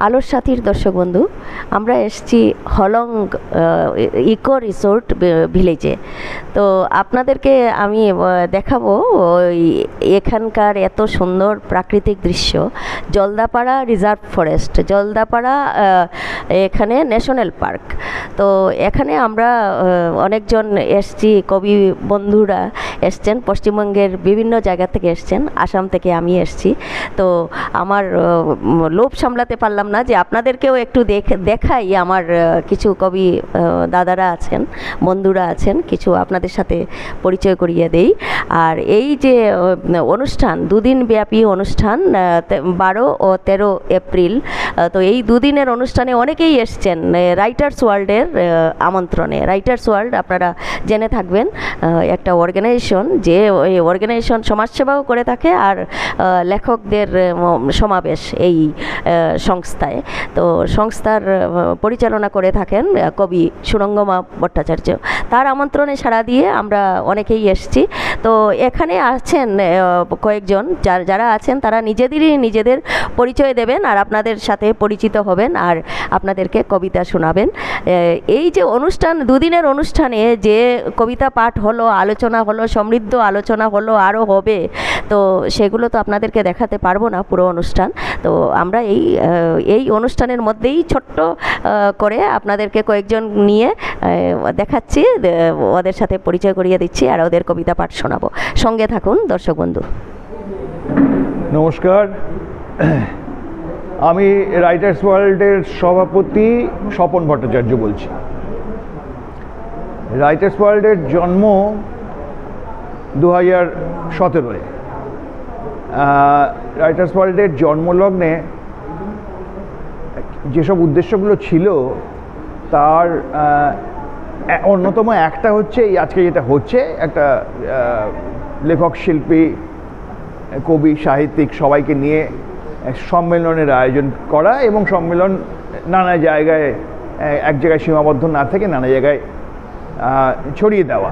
আলোর সাথীর দর্শক বন্ধু, আমরা এসেছি হলং ইকো রিসোর্ট ভিলেজে। তো আপনাদেরকে আমি দেখাবো ওই এখানকার এত সুন্দর প্রাকৃতিক দৃশ্য। জলদাপাড়া রিজার্ভ ফরেস্ট, জলদাপাড়া এখানে ন্যাশনাল পার্ক। তো এখানে আমরা অনেকজন এসছি, কবি বন্ধুরা এসছেন, পশ্চিমবঙ্গের বিভিন্ন জায়গা থেকে এসছেন, আসাম থেকে আমি এসছি। তো আমার লোভ সামলাতে পারলাম না যে আপনাদেরকেও একটু দেখাই। আমার কিছু কবি দাদারা আছেন, বন্ধুরা আছেন, কিছু আপনাদের সাথে পরিচয় করিয়ে দেই। আর এই যে অনুষ্ঠান, দুদিন ব্যাপী অনুষ্ঠান, 12 ও 13 এপ্রিল, তো এই দুদিনের অনুষ্ঠানে অনেকেই এসছেন রাইটার্স ওয়ার্ল্ডের আমন্ত্রণে। রাইটার্স ওয়ার্ল্ড আপনারা জেনে থাকবেন, একটা অর্গানাইজেশন, যে ওই অর্গানাইজেশন সমাজসেবাও করে থাকে আর লেখকদের সমাবেশ এই সংস্থায়। তো সংস্থার পরিচালনা করে থাকেন কবি সুরঙ্গমা ভট্টাচার্য। তার আমন্ত্রণে সাড়া দিয়ে আমরা অনেকেই এসেছি। তো এখানে আছেন কয়েকজন, যারা আছেন তারা নিজেদের পরিচয় দেবেন আর আপনাদের সাথে পরিচিত হবেন আর আপনাদেরকে কবিতা শোনাবেন। এই যে অনুষ্ঠান, দুদিনের অনুষ্ঠানে যে কবিতা পাঠ হলো, আলোচনা হলো, সমৃদ্ধ আলোচনা হলো, আরও হবে, তো সেগুলো তো আপনাদেরকে দেখাতে পারবো না পুরো অনুষ্ঠান। তো আমরা এই অনুষ্ঠানের মধ্যেই ছোট্ট করে আপনাদেরকে কয়েকজন নিয়ে দেখাচ্ছি, ওদের সাথে পরিচয় করিয়ে দিচ্ছি আর ওদের কবিতা পাঠ শোনাবো। সঙ্গে থাকুন দর্শক বন্ধু। নমস্কার, আমি রাইটার্স ওয়ার্ল্ডের সভাপতি স্বপন ভট্টাচার্য বলছি। রাইটার্স ওয়ার্ল্ডের জন্ম 2017-এ। রাইটার্স ওয়ার্ল্ডের জন্মলগ্নে যেসব উদ্দেশ্যগুলো ছিল তার অন্যতম একটা হচ্ছে এই আজকে যেটা হচ্ছে, একটা লেখক, শিল্পী, কবি, সাহিত্যিক সবাইকে নিয়ে সম্মেলনের আয়োজন করা এবং সম্মেলন নানা জায়গায়, এক জায়গায় সীমাবদ্ধ না থেকে নানা জায়গায় ছড়িয়ে দেওয়া।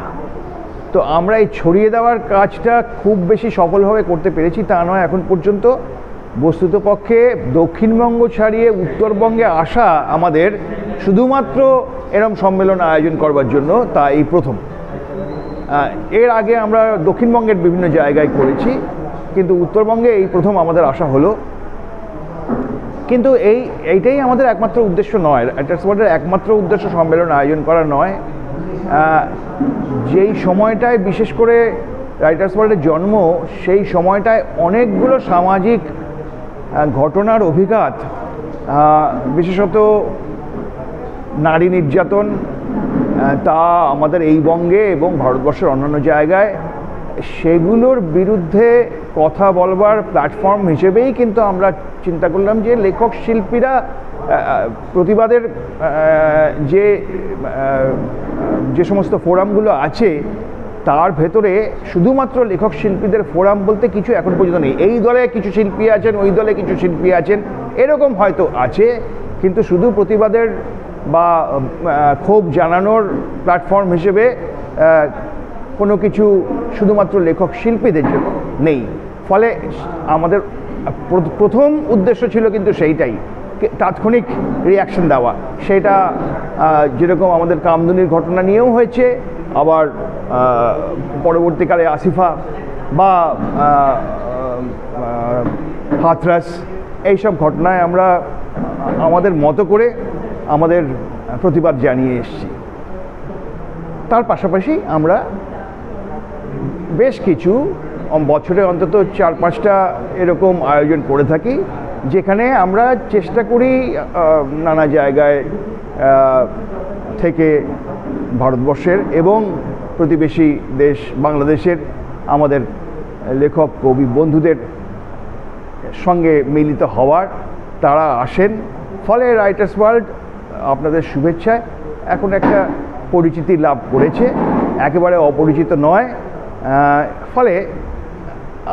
তো আমরা এই ছড়িয়ে দেওয়ার কাজটা খুব বেশি সফলভাবে করতে পেরেছি তা নয় এখন পর্যন্ত। বস্তুতপক্ষে দক্ষিণবঙ্গ ছাড়িয়ে উত্তরবঙ্গে আসা আমাদের শুধুমাত্র এরম সম্মেলন আয়োজন করবার জন্য তা এই প্রথম। এর আগে আমরা দক্ষিণবঙ্গের বিভিন্ন জায়গায় করেছি, কিন্তু উত্তরবঙ্গে এই প্রথম আমাদের আসা হলো। কিন্তু এইটাই আমাদের একমাত্র উদ্দেশ্য নয়। রাইটার্স ওয়ার্ল্ডের একমাত্র উদ্দেশ্য সম্মেলন আয়োজন করা নয়। যেই সময়টায় বিশেষ করে রাইটার্স ওয়ার্ল্ডের জন্ম, সেই সময়টায় অনেকগুলো সামাজিক ঘটনার অভিঘাত, বিশেষত নারী নির্যাতন, তা আমাদের এই বঙ্গে এবং ভারতবর্ষের অন্যান্য জায়গায়, সেগুলোর বিরুদ্ধে কথা বলবার প্ল্যাটফর্ম হিসেবেই কিন্তু আমরা চিন্তা করলাম যে লেখক শিল্পীরা প্রতিবাদের যে সমস্ত ফোরামগুলো আছে তার ভেতরে শুধুমাত্র লেখক শিল্পীদের ফোরাম বলতে কিছু এখন পর্যন্ত নেই। এই দলে কিছু শিল্পী আছেন, ওই দলে কিছু শিল্পী আছেন, এরকম হয়তো আছে, কিন্তু শুধু প্রতিবাদের বা ক্ষোভ জানানোর প্ল্যাটফর্ম হিসেবে কোনো কিছু শুধুমাত্র লেখক শিল্পীদের জন্য নেই। ফলে আমাদের প্রথম উদ্দেশ্য ছিল কিন্তু সেইটাই, তাৎক্ষণিক রিয়াকশন দেওয়া। সেটা যেরকম আমাদের কামদুনির ঘটনা নিয়েও হয়েছে, আবার পরবর্তীকালে আসিফা বা হাথরাস, এইসব ঘটনায় আমরা আমাদের মতো করে আমাদের প্রতিবাদ জানিয়ে এসেছি। তার পাশাপাশি আমরা বেশ কিছু বছরে অন্তত 4-5টা এরকম আয়োজন করে থাকি, যেখানে আমরা চেষ্টা করি নানা জায়গায় থেকে ভারতবর্ষের এবং প্রতিবেশী দেশ বাংলাদেশের আমাদের লেখক কবি বন্ধুদের সঙ্গে মিলিত হওয়ার। তারা আসেন, ফলে রাইটার্স ওয়ার্ল্ড আপনাদের শুভেচ্ছায় এখন একটা পরিচিতি লাভ করেছে, একেবারে অপরিচিত নয়। ফলে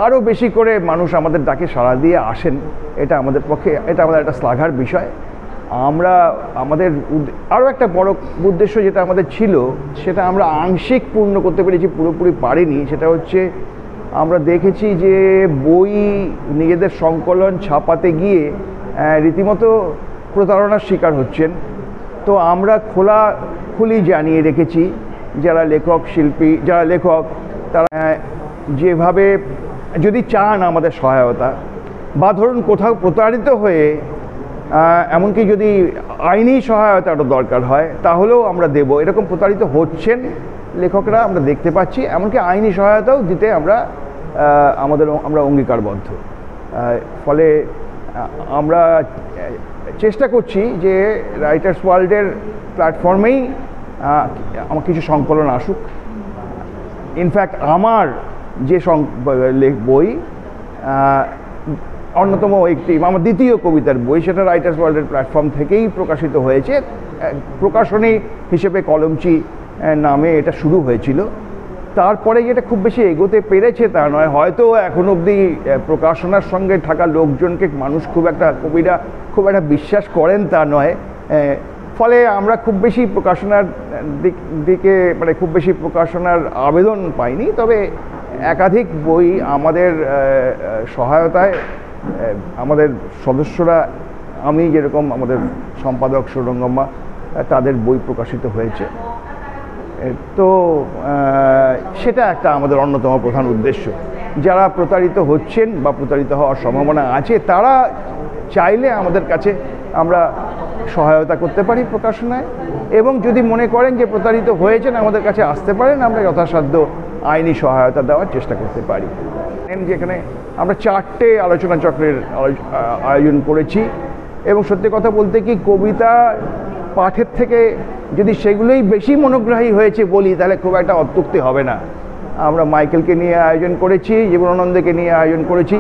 আরও বেশি করে মানুষ আমাদের ডাকে সাড়া দিয়ে আসেন, এটা আমাদের পক্ষে, এটা আমাদের একটা শ্লাঘার বিষয়। আমরা আমাদের আরও একটা বড় উদ্দেশ্য যেটা আমাদের ছিল, সেটা আমরা আংশিক পূর্ণ করতে পেরেছি, পুরোপুরি পারিনি। সেটা হচ্ছে আমরা দেখেছি যে বই নিজেদের সংকলন ছাপাতে গিয়ে রীতিমতো প্রতারণার শিকার হচ্ছেন। তো আমরা খোলাখুলি জানিয়ে রেখেছি যারা লেখক তারা যেভাবে যদি চান আমাদের সহায়তা, বা ধরুন কোথাও প্রতারিত হয়ে এমনকি যদি আইনি সহায়তারও দরকার হয় তাহলেও আমরা দেব। এরকম প্রতারিত হচ্ছেন লেখকরা, আমরা দেখতে পাচ্ছি, এমনকি আইনি সহায়তাও দিতে আমরা অঙ্গীকারবদ্ধ। ফলে আমরা চেষ্টা করছি যে রাইটার্স ওয়ার্ল্ডের প্ল্যাটফর্মেই আমার কিছু সংকলন আসুক। ইনফ্যাক্ট আমার যে বই অন্যতম একটি, আমার দ্বিতীয় কবিতার বই, সেটা রাইটার্স ওয়ার্ল্ডের প্ল্যাটফর্ম থেকেই প্রকাশিত হয়েছে। প্রকাশনী হিসেবে কলমচি নামে এটা শুরু হয়েছিল। তারপরে যেটা খুব বেশি এগোতে পেরেছে তা নয়, হয়তো এখন অবধি প্রকাশনার সঙ্গে থাকা লোকজনকে কবিরা খুব একটা বিশ্বাস করেন তা নয়। ফলে আমরা খুব বেশি প্রকাশনার দিকে খুব বেশি প্রকাশনার আবেদন পাইনি। তবে একাধিক বই আমাদের সহায়তায় আমাদের সদস্যরা, আমি যেরকম, আমাদের সম্পাদক সুরঙ্গম্মা, তাদের বই প্রকাশিত হয়েছে। তো সেটা একটা আমাদের অন্যতম প্রধান উদ্দেশ্য। যারা প্রতারিত হচ্ছেন বা প্রতারিত হওয়ার সম্ভাবনা আছে তারা চাইলে আমাদের কাছে আমরা সহায়তা করতে পারি প্রকাশনায়, এবং যদি মনে করেন যে প্রতারিত হয়েছেন আমাদের কাছে আসতে পারেন, আমরা যথাসাধ্য আইনি সহায়তা দেওয়ার চেষ্টা করতে পারি। যেখানে আমরা 4টে আলোচনা চক্রের আয়োজন করেছি, এবং সত্যি কথা বলতে কি, কবিতা পাঠের থেকে যদি সেগুলোই বেশি মনোগ্রাহী হয়েছে বলি তাহলে খুব একটা অত্যুক্তি হবে না। আমরা মাইকেলকে নিয়ে আয়োজন করেছি, জীবনানন্দকে নিয়ে আয়োজন করেছি,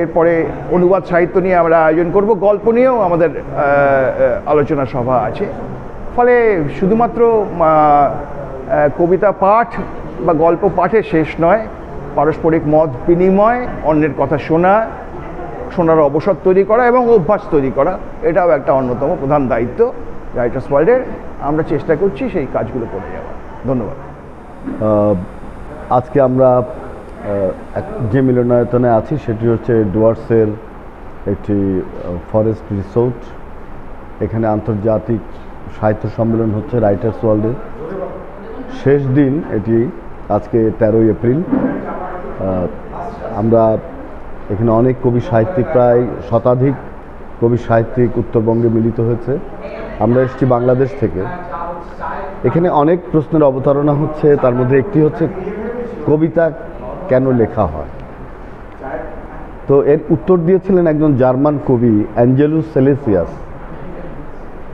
এরপরে অনুবাদ সাহিত্য নিয়ে আমরা আয়োজন করব, গল্প নিয়েও আমাদের আলোচনা সভা আছে। ফলে শুধুমাত্র কবিতা পাঠ বা গল্প পাঠে শেষ নয়, পারস্পরিক মত বিনিময়, অন্যের কথা শোনার অবসর তৈরি করা এবং অভ্যাস তৈরি করা, এটাও একটা অন্যতম প্রধান দায়িত্ব রাইটার্স ওয়ার্ল্ডের। আমরা চেষ্টা করছি সেই কাজগুলো করে যাওয়ার। ধন্যবাদ। আজকে আমরা যে মিলনায়তনে আছি সেটি হচ্ছে ডুয়ার্সের একটি ফরেস্ট রিসোর্ট। এখানে আন্তর্জাতিক সাহিত্য সম্মেলন হচ্ছে রাইটার্স ওয়ার্ল্ডের। শেষ দিন এটি, আজকে 13 এপ্রিল। আমরা এখানে অনেক কবি সাহিত্যিক, প্রায় শতাধিক কবি সাহিত্যিক উত্তরবঙ্গে মিলিত হয়েছে। আমরা এসেছি বাংলাদেশ থেকে। এখানে অনেক প্রশ্নের অবতারণা হচ্ছে, তার মধ্যে একটি হচ্ছে কবিতা কেন লেখা হয়। তো এর উত্তর দিয়েছিলেন একজন জার্মান কবি অ্যাঞ্জেলুস সেলেসিয়াস।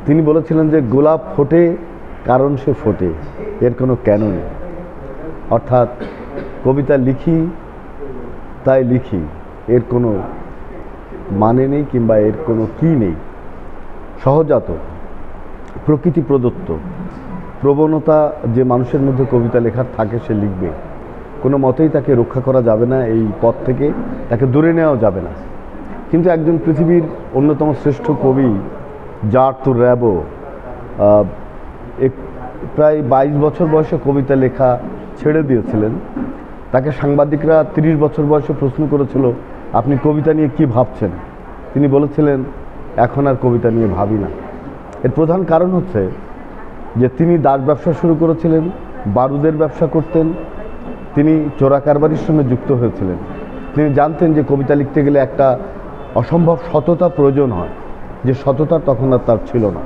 তিনি বলেছিলেন যে গোলাপ ফোটে কারণ সে ফোটে, এর কোনো কেন নেই। অর্থাৎ কবিতা লিখি তাই লিখি, এর কোনো মানে নেই কিংবা এর কোনো কী নেই। সহজাত, প্রকৃতি প্রদত্ত প্রবণতা যে মানুষের মধ্যে কবিতা লেখার থাকে, সে লিখবে। কোনো মতেই তাকে রক্ষা করা যাবে না, এই পথ থেকে তাকে দূরে নেওয়া যাবে না। কিন্তু একজন পৃথিবীর অন্যতম শ্রেষ্ঠ কবি জার্তুর র্যাবো প্রায় 22 বছর বয়সে কবিতা লেখা ছেড়ে দিয়েছিলেন। তাকে সাংবাদিকরা 30 বছর বয়সে প্রশ্ন করেছিল, আপনি কবিতা নিয়ে কি ভাবছেন? তিনি বলেছিলেন, এখন আর কবিতা নিয়ে ভাবি না। এর প্রধান কারণ হচ্ছে যে তিনি দাস ব্যবসা শুরু করেছিলেন, বারুদের ব্যবসা করতেন, তিনি চোরাকারবারির সঙ্গে যুক্ত হয়েছিলেন। তিনি জানতেন যে কবিতা লিখতে গেলে একটা অসম্ভব সততা প্রয়োজন হয়, যে সততা তখন আর তার ছিল না।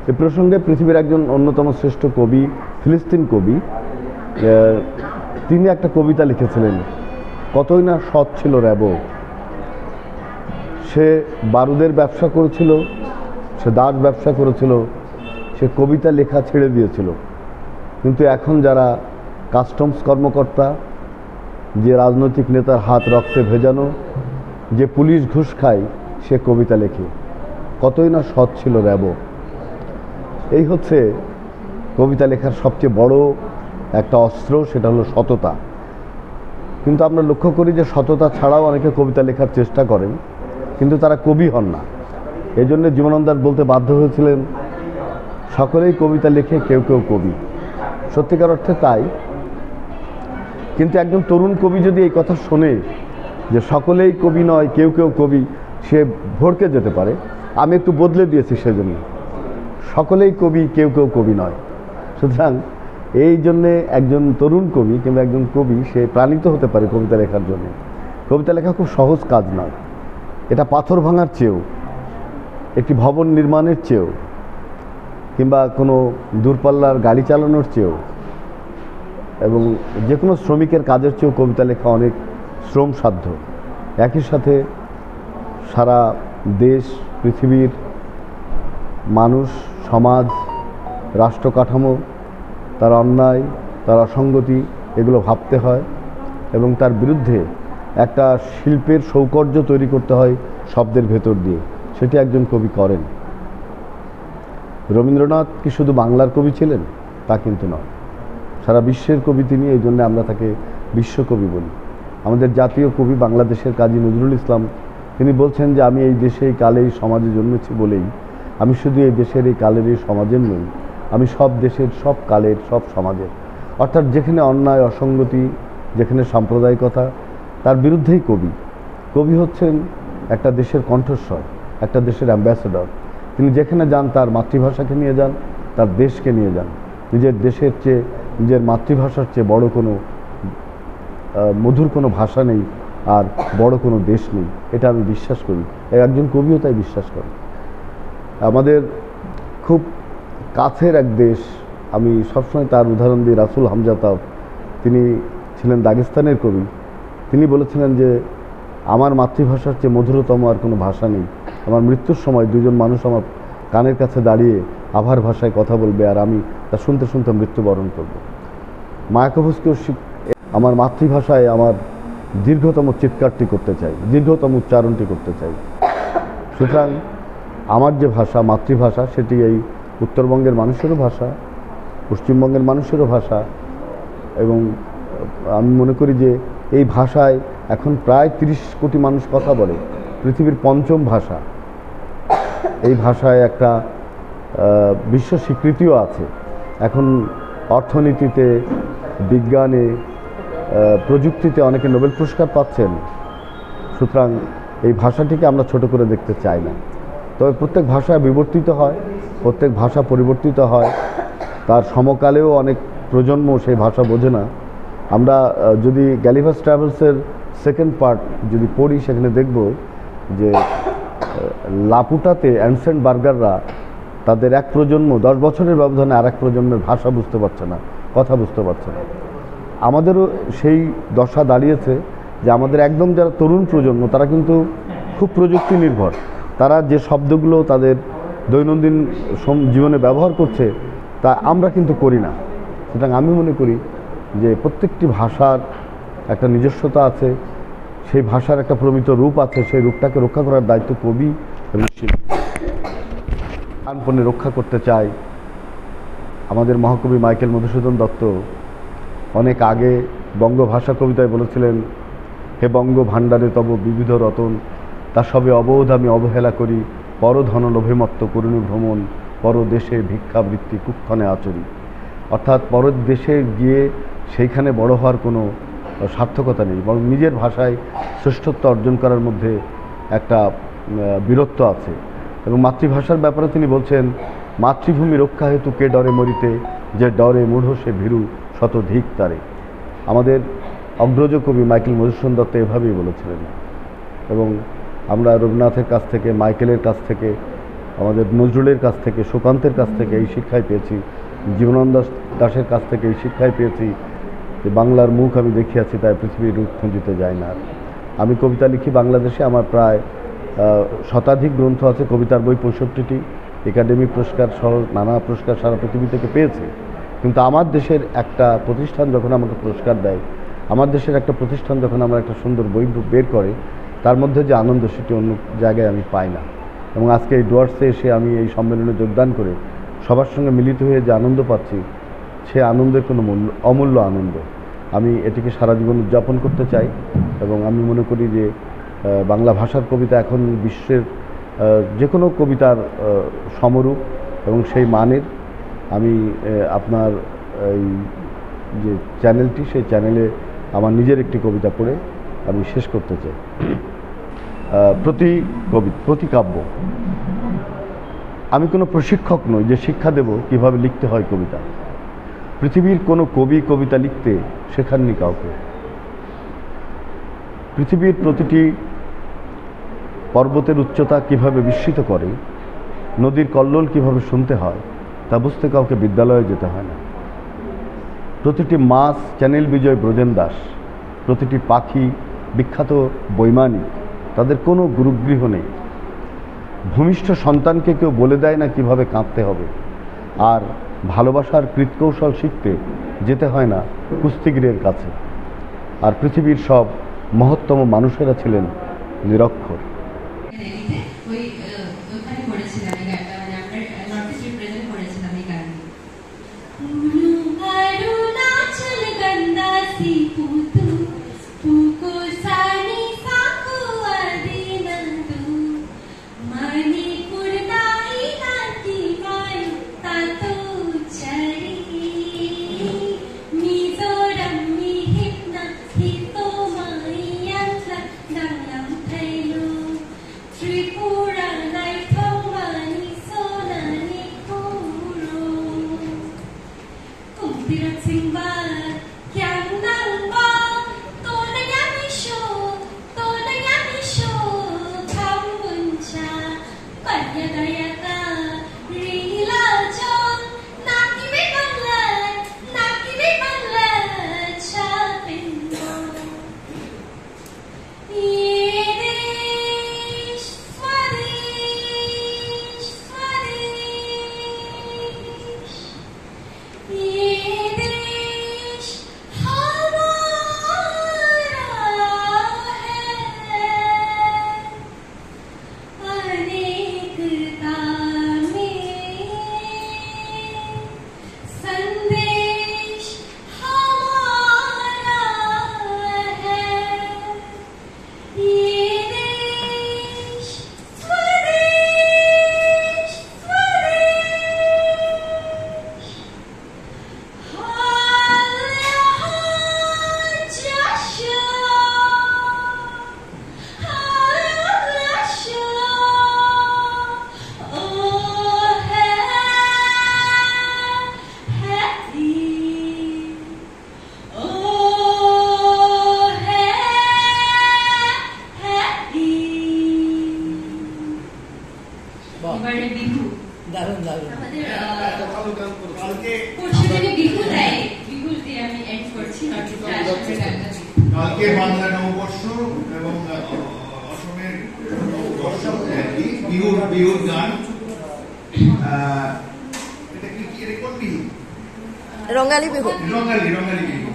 এ প্রসঙ্গে পৃথিবীর একজন অন্যতম শ্রেষ্ঠ কবি, ফিলিস্তিন কবি, তিনি একটা কবিতা লিখেছিলেন, কতই না সৎ ছিল র্যাবো। সে বারুদের ব্যবসা করেছিল, সে দাস ব্যবসা করেছিল, সে কবিতা লেখা ছেড়ে দিয়েছিল। কিন্তু এখন যারা কাস্টমস কর্মকর্তা, যে রাজনৈতিক নেতার হাত রক্তে ভেজানো, যে পুলিশ ঘুষ খায়, সে কবিতা লেখে। কতই না সৎ ছিল র্যাবো। এই হচ্ছে কবিতা লেখার সবচেয়ে বড় একটা অস্ত্র, সেটা হলো সততা। কিন্তু আমরা লক্ষ্য করি যে সততা ছাড়াও অনেকে কবিতা লেখার চেষ্টা করেন, কিন্তু তারা কবি হন না। এই জন্য জীবনানন্দ বলতে বাধ্য হয়েছিলেন, সকলেই কবিতা লেখে, কেউ কেউ কবি। সত্যিকার অর্থে তাই। কিন্তু একজন তরুণ কবি যদি এই কথা শোনে যে সকলেই কবি নয়, কেউ কেউ কবি, সে ভড়কে যেতে পারে, আমি একটু বদলে দিয়েছি সেজন্য। সকলেই কবি, কেউ কেউ কবি নয়। সুতরাং এই জন্যে একজন তরুণ কবি কিংবা একজন কবি সে প্রাণিত হতে পারে কবিতা লেখার জন্য। কবিতা লেখা খুব সহজ কাজ নয়, এটা পাথর ভাঙার চেয়েও, একটি ভবন নির্মাণের চেয়েও, কিংবা কোনো দূরপাল্লার গাড়ি চালানোর চেয়েও, এবং যে কোনো শ্রমিকের কাজের চেয়েও কবিতা লেখা অনেক শ্রমসাধ্য। একই সাথে সারা দেশ, পৃথিবীর মানুষ, সমাজ, রাষ্ট্র কাঠামো, তার অন্যায়, তার অসঙ্গতি, এগুলো ভাবতে হয় এবং তার বিরুদ্ধে একটা শিল্পের সৌকর্য তৈরি করতে হয় শব্দের ভেতর দিয়ে। সেটি একজন কবি করেন। রবীন্দ্রনাথ কি শুধু বাংলার কবি ছিলেন? তা কিন্তু নয়, সারা বিশ্বের কবি তিনি। এই জন্য আমরা তাকে বিশ্বকবি বলি। আমাদের জাতীয় কবি বাংলাদেশের কাজী নজরুল ইসলাম তিনি বলছেন যে আমি এই দেশে, এই কালে, এই সমাজে জন্মেছি বলেই আমি শুধু এই দেশের, এই কালের, এই সমাজের নই, আমি সব দেশের, সব কালের, সব সমাজের। অর্থাৎ যেখানে অন্যায়, অসঙ্গতি, যেখানে সাম্প্রদায়িকতা, তার বিরুদ্ধেই কবি। কবি হচ্ছেন একটা দেশের কণ্ঠস্বর, একটা দেশের অ্যাম্বাসেডর। তিনি যেখানে যান তার মাতৃভাষাকে নিয়ে যান, তার দেশকে নিয়ে যান। নিজের দেশের চেয়ে, নিজের মাতৃভাষার চেয়ে বড় কোনো মধুর কোনো ভাষা নেই, আর বড় কোনো দেশ নেই, এটা আমি বিশ্বাস করি। একজন কবিও তাই বিশ্বাস করেন। আমাদের খুব কাছের এক দেশ, আমি সবসময় তার উদাহরণ দিই, রাসুল হামজাতাব। তিনি ছিলেন দাগেস্তানের কবি। তিনি বলেছিলেন যে আমার মাতৃভাষার চেয়ে মধুরতম আর কোনো ভাষা নেই। আমার মৃত্যুর সময় দুজন মানুষ আমার কানের কাছে দাঁড়িয়ে আভার ভাষায় কথা বলবে, আর আমি তা শুনতে শুনতে মৃত্যুবরণ করব। মায়াকোভস্কিও আমার মাতৃভাষায় আমার দীর্ঘতম চিৎকারটি করতে চাই, দীর্ঘতম উচ্চারণটি করতে চাই। সুতরাং আমার যে ভাষা, মাতৃভাষা, সেটি এই উত্তরবঙ্গের মানুষেরও ভাষা, পশ্চিমবঙ্গের মানুষেরও ভাষা। এবং আমি মনে করি যে এই ভাষায় এখন প্রায় 30 কোটি মানুষ কথা বলে, পৃথিবীর 5ম ভাষা। এই ভাষায় একটা বিশ্ব স্বীকৃতিও আছে। এখন অর্থনীতিতে, বিজ্ঞানে, প্রযুক্তিতে অনেকে নোবেল পুরস্কার পাচ্ছেন। সুতরাং এই ভাষাটিকে আমরা ছোট করে দেখতে চাই না। তবে প্রত্যেক ভাষা বিবর্তিত হয়, প্রত্যেক ভাষা পরিবর্তিত হয়। তার সমকালেও অনেক প্রজন্ম সেই ভাষা বোঝে না। আমরা যদি গ্যালিভাস ট্রাভেলসের 2nd পার্ট যদি পড়ি, সেখানে দেখব যে লাপুটাতে অ্যানসেন্ট বার্গাররা তাদের এক প্রজন্ম, 10 বছরের ব্যবধানে আর এক প্রজন্মের ভাষা বুঝতে পারছে না, কথা বুঝতে পারছে না। আমাদেরও সেই দশা দাঁড়িয়েছে যে আমাদের একদম যারা তরুণ প্রজন্ম, তারা কিন্তু খুব প্রযুক্তি নির্ভর। তারা যে শব্দগুলো তাদের দৈনন্দিন জীবনে ব্যবহার করছে, তা আমরা কিন্তু করি না। সুতরাং আমি মনে করি যে প্রত্যেকটি ভাষার একটা নিজস্বতা আছে, সেই ভাষার একটা প্রমিত রূপ আছে। সেই রূপটাকে রক্ষা করার দায়িত্ব কবি এবং শিল্পী। প্রাণপণে রক্ষা করতে চাই। আমাদের মহাকবি মাইকেল মধুসূদন দত্ত অনেক আগে বঙ্গভাষা কবিতায় বলেছিলেন, হে বঙ্গ ভাণ্ডারে তব বিবিধ রতন, তা সবে অবোধ আমি অবহেলা করি, পরধন লোভেমত্ত করুণী ভ্রমণ, পরদেশে ভিক্ষাবৃত্তি কুক্ষণে আচরি। অর্থাৎ পরের দেশে গিয়ে সেইখানে বড় হওয়ার কোনো সার্থকতা নেই, বরং নিজের ভাষায় শ্রেষ্ঠত্ব অর্জন করার মধ্যে একটা বীরত্ব আছে। এবং মাতৃভাষার ব্যাপারে তিনি বলছেন, মাতৃভূমি রক্ষা হেতু কে ডরে মরিতে, যে ডরে মূঢ় সে ভীরু শতধিক তারে। আমাদের অগ্রজ কবি মাইকেল মধুসূদন দত্ত এভাবেই বলেছিলেন। এবং আমরা রবীন্দ্রনাথের কাছ থেকে, মাইকেলের কাছ থেকে, আমাদের নজরুলের কাছ থেকে, সুকান্তের কাছ থেকে এই শিক্ষাই পেয়েছি, জীবনানন্দ দাশের কাছ থেকে এই শিক্ষাই পেয়েছি যে বাংলার মুখ আমি দেখিয়াছি, তাই পৃথিবীর রূপ খুঁজিতে যায় না। আমি কবিতা লিখি বাংলাদেশে, আমার প্রায় শতাধিক গ্রন্থ আছে, কবিতার বই 65টি, একাডেমি পুরস্কার সহ নানা পুরস্কার সারা পৃথিবী থেকে পেয়েছি। কিন্তু আমার দেশের একটা প্রতিষ্ঠান যখন আমাকে পুরস্কার দেয়, আমার দেশের একটা প্রতিষ্ঠান যখন আমার একটা সুন্দর বই বের করে, তার মধ্যে যে আনন্দ, সেটি অন্য জায়গায় আমি পাই না। এবং আজকে এই ডুয়ার্সে এসে আমি এই সম্মেলনে যোগদান করে সবার সঙ্গে মিলিত হয়ে যে আনন্দ পাচ্ছি, সে আনন্দের কোনো অমূল্য আনন্দ। আমি এটিকে সারা জীবন উদযাপন করতে চাই। এবং আমি মনে করি যে বাংলা ভাষার কবিতা এখন বিশ্বের যে কোনো কবিতার সমরূপ এবং সেই মানের। আমি আপনার এই যে চ্যানেলটি, সেই চ্যানেলে আমার নিজের একটি কবিতা পড়ে আমি শেষ করতে চাই। প্রতিকাব্য। আমি কোনো প্রশিক্ষক নই যে শিক্ষা দেব কিভাবে লিখতে হয় কবিতা। পৃথিবীর কোনো কবি কবিতা লিখতে শেখাননি কাউকে। পৃথিবীর প্রতিটি পর্বতের উচ্চতা কিভাবে বিস্মিত করে, নদীর কল্লোল কিভাবে শুনতে হয় তা বুঝতে কাউকে বিদ্যালয়ে যেতে হয় না। প্রতিটি মাছ চ্যানেল বিজয় ব্রজেন দাস, প্রতিটি পাখি বিখ্যাত বৈমানিক, তাদের কোনো গুরুগৃহ নেই। ভূমিষ্ঠ সন্তানকে কেউ বলে দেয় না কিভাবে কাঁদতে হবে, আর ভালোবাসার কৃতকৌশল শিখতে যেতে হয় না কুস্তিগিরের কাছে। আর পৃথিবীর সব মহত্তম মানুষেরা ছিলেন নিরক্ষর। কালকে বাংলা নববর্ষ এবং অসমের বিহুর গান, এটা কি কোন বিহু? রঙালী বিহু। রঙালী বিহু।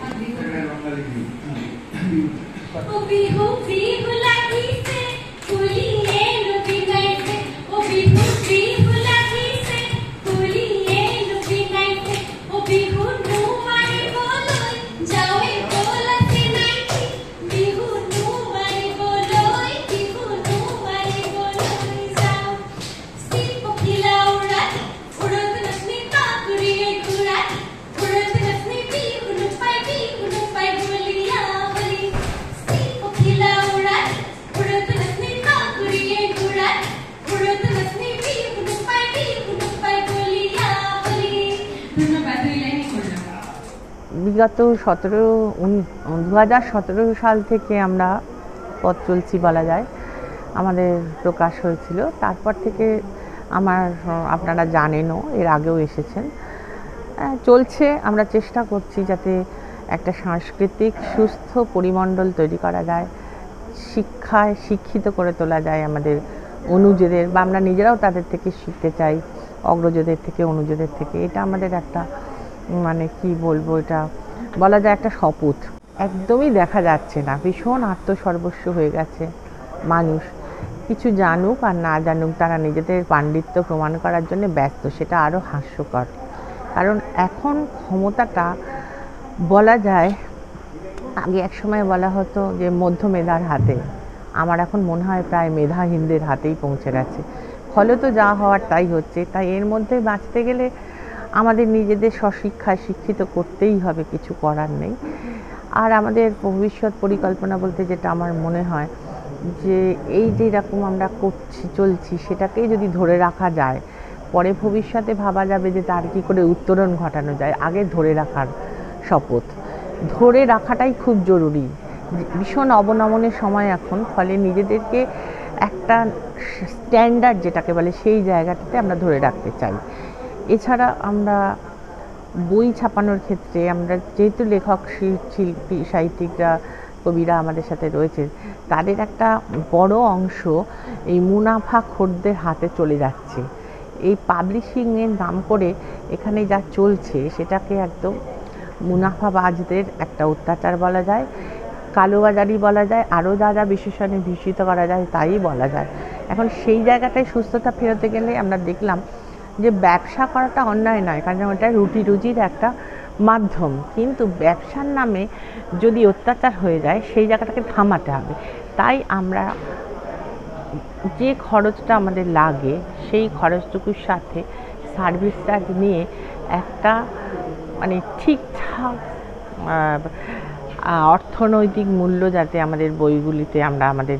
ও বিহু বিহু লাগিছে ফুলিয়ে লুবিনাইছে, ও বিহু বিহু লাগিছে ফুলিয়ে লুবিনাইছে, ও বিহু নু মাৰিবলৈ যাওঁৱে বলতে নাইকি, বিহু নু মাৰিবলৈ, বিহু নু মাৰিবলৈ যাওঁ। চিপ পখিলা উৰাত উৰত নাচনি কাকুৰিয়ে ঘূৰাত, উৰত নাচনি বিহু নুপাই বলিয়া বলি। চিপ পখিলা উৰাত উৰত নাচনি কাকুৰিয়ে ঘূৰাত, উৰত নাচনি বিহু নুপাই বলিয়া বলি। ধন্যবাদ, দুই লাইনই করলাম। বিগত 2017 সাল থেকে আমরা পথ চলছি বলা যায়, আমাদের প্রকাশ হয়েছিল। তারপর থেকে আপনারা জানেনও, এর আগেও এসেছেন, চলছে। আমরা চেষ্টা করছি যাতে একটা সাংস্কৃতিক সুস্থ পরিমণ্ডল তৈরি করা যায়, শিক্ষায় শিক্ষিত করে তোলা যায় আমাদের অনুজদের, বা আমরা নিজেরাও তাদের থেকে শিখতে চাই, অগ্রজদের থেকে, অনুজদের থেকে। এটা আমাদের একটা মানে কি বলবো, এটা বলা যায় একটা শপথ। একদমই দেখা যাচ্ছে না, ভীষণ আত্মসর্বস্ব হয়ে গেছে মানুষ। কিছু জানুক আর না জানুক, তারা নিজেদের পাণ্ডিত্য প্রমাণ করার জন্য ব্যস্ত। সেটা আরও হাস্যকর, কারণ এখন ক্ষমতাটা বলা যায়, আগে এক সময় বলা হতো যে মধ্য মেধার হাতে, আমার এখন মনে হয় প্রায় মেধাহীনদের হাতেই পৌঁছে গেছে। ফলে তো যা হওয়ার তাই হচ্ছে। তাই এর মধ্যে বাঁচতে গেলে আমাদের নিজেদের স্বশিক্ষায় শিক্ষিত করতেই হবে, কিছু করার নেই। আর আমাদের ভবিষ্যৎ পরিকল্পনা বলতে যেটা আমার মনে হয় যে এই যে রকম আমরা চলছি সেটাকেই যদি ধরে রাখা যায়, পরে ভবিষ্যতে ভাবা যাবে যে তার কী করে উত্তরণ ঘটানো যায়। আগে ধরে রাখার শপথ, ধরে রাখাটাই খুব জরুরি। ভীষণ অবনমনের সময় এখন, ফলে নিজেদেরকে একটা স্ট্যান্ডার্ড যেটাকে বলে সেই জায়গাটাতে আমরা ধরে রাখতে চাই। এছাড়া আমরা বই ছাপানোর ক্ষেত্রে আমরা যেহেতু লেখক, শিল্পী, সাহিত্যিকরা, কবিরা আমাদের সাথে রয়েছে, তাদের একটা বড় অংশ এই মুনাফা খোরদের হাতে চলে যাচ্ছে। এই পাবলিশিংয়ের নাম করে এখানে যা চলছে সেটাকে একদম মুনাফাবাজদের একটা অত্যাচার বলা যায়, কালোবাজারি বলা যায়, আরও যা যা বিশেষণে ভূষিত করা যায় তাই বলা যায়। এখন সেই জায়গাটায় সুস্থতা ফেরোতে গেলে আমরা দেখলাম যে ব্যবসা করাটা অন্যায় নয়, কারণ ওটা রুটি রুজির একটা মাধ্যম, কিন্তু ব্যবসার নামে যদি অত্যাচার হয়ে যায় সেই জায়গাটাকে থামাতে হবে। তাই আমরা যে খরচটা আমাদের লাগে সেই খরচটুকুর সাথে সার্ভিস চার্জ নিয়ে একটা মানে ঠিকঠাক অর্থনৈতিক মূল্য যাতে আমাদের বইগুলিতে আমরা আমাদের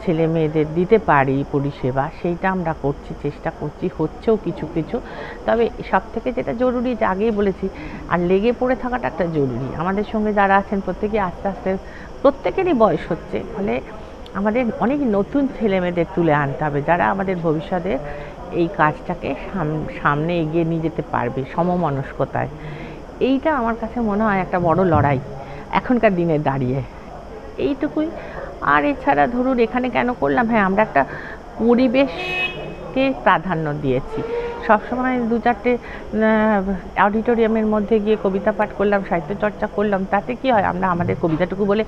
ছেলে মেয়েদের দিতে পারি পরিষেবা, সেইটা আমরা করছি, চেষ্টা করছি, হচ্ছেও কিছু কিছু। তবে সব থেকে যেটা জরুরি, যে আগেই বলেছি, আর লেগে পড়ে থাকাটা একটা জরুরি। আমাদের সঙ্গে যারা আছেন প্রত্যেকেই আস্তে আস্তে প্রত্যেকেরই বয়স হচ্ছে, ফলে আমাদের অনেক নতুন ছেলেমেয়েদের তুলে আনতে হবে যারা আমাদের ভবিষ্যতে এই কাজটাকে সামনে এগিয়ে নিয়ে যেতে পারবে সমমনস্কতায়। এইটা আমার কাছে মনে হয় একটা বড় লড়াই এখনকার দিনে দাঁড়িয়ে, এইটুকুই। আর এছাড়া ধরুন এখানে কেন করলাম, হ্যাঁ আমরা একটা পরিবেশকে প্রাধান্য দিয়েছি। সবসময় 2-4টে অডিটোরিয়ামের মধ্যে গিয়ে কবিতা পাঠ করলাম, সাহিত্য চর্চা করলাম, তাতে কি হয়, আমরা আমাদের কবিতাটুকু বলে